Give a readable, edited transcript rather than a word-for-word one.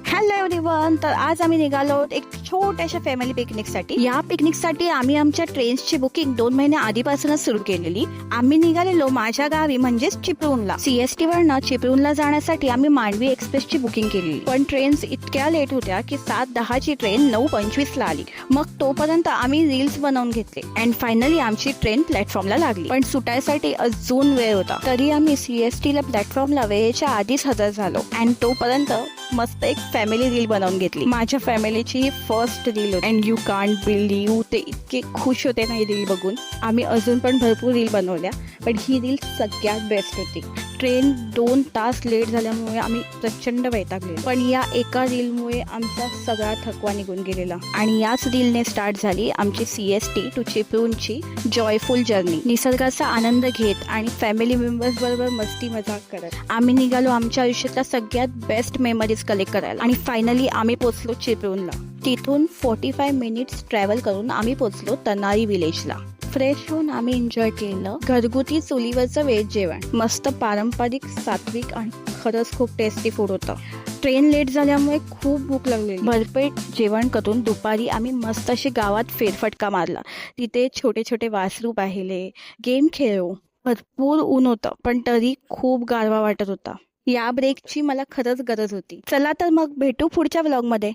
Hello everyone. तर आज आम्ही निघालो आहोत एक छोट्याशा फॅमिली पिकनिकसाठी. या पिकनिकसाठी आम्ही आमच्या ट्रेन्सची बुकिंग 2 महिने आधीपासूनच सुरू केलेली. आम्ही निघालेलो माझ्या गावी म्हणजेच चिपळूणला. CST वरनं चिपळूणला जाण्यासाठी आम्ही मांडवी एक्सप्रेसची बुकिंग केली, पण ट्रेन्स इतक्या लेट होत्या की 7:10 ची ट्रेन 9:25 ला आली. मग तोपर्यंत आम्ही रील्स बनवून घेतले अँड फायनली आमची ट्रेन प्लॅटफॉर्मला लागली. पण सुटायसाठी अजून वेळ होता, तरी आम्ही CST ला प्लॅटफॉर्मला वेळेच्या आधीच हजर झालो अँड तोपर्यंत मस्त एक फॅमिली रील बनवून घेतली. माझ्या फॅमिलीची ही फर्स्ट रील होती अँड यू कांट बिलीव्ह, ते इतके खुश होते ना ही रील बघून. आम्ही अजून पण भरपूर रील बनवल्या, पण ही रील सगळ्यात बेस्ट होती. ट्रेन 2 तास लेट झाल्यामुळे आम्ही प्रचंड वैतागलेलो, पण या एका रीलमुळे आमचा सगळा थकवा निघून गेलेला. आणि याच रीलने स्टार्ट झाली आमची CST टू चिपळूणची जॉयफुल जर्नी. निसर्गाचा आनंद घेत आणि फॅमिली मेंबर्स बरोबर मस्ती मजाक करत आम्ही निघालो आमच्या आयुष्यातल्या सगळ्यात बेस्ट मेमरीज कलेक्ट करायला. आणि फायनली आम्ही पोहोचलो चिपळूणला. तिथून 45 मिनिट्स ट्रॅव्हल करून आम्ही पोहोचलो तनारी विलेजला. फ्रेश होऊन आम्ही एन्जॉय केलं घरगुती चुलीवरचं व्हेज जेवण. मस्त पारंपरिक, सात्विक आणि खरंच खूप टेस्टी फूड होतं. ट्रेन लेट झाल्यामुळे खूप भूक लागली. भरपेट जेवण करून दुपारी आम्ही मस्त अशी गावात फेरफटका मारला. तिथे छोटे छोटे वासरू पाहिले, गेम खेळलो. भरपूर ऊन होतं, पण तरी खूप गारवा वाटत होता. या ब्रेकची मला खरंच गरज होती. चला तर मग भेटू पुढच्या व्लॉगमध्ये.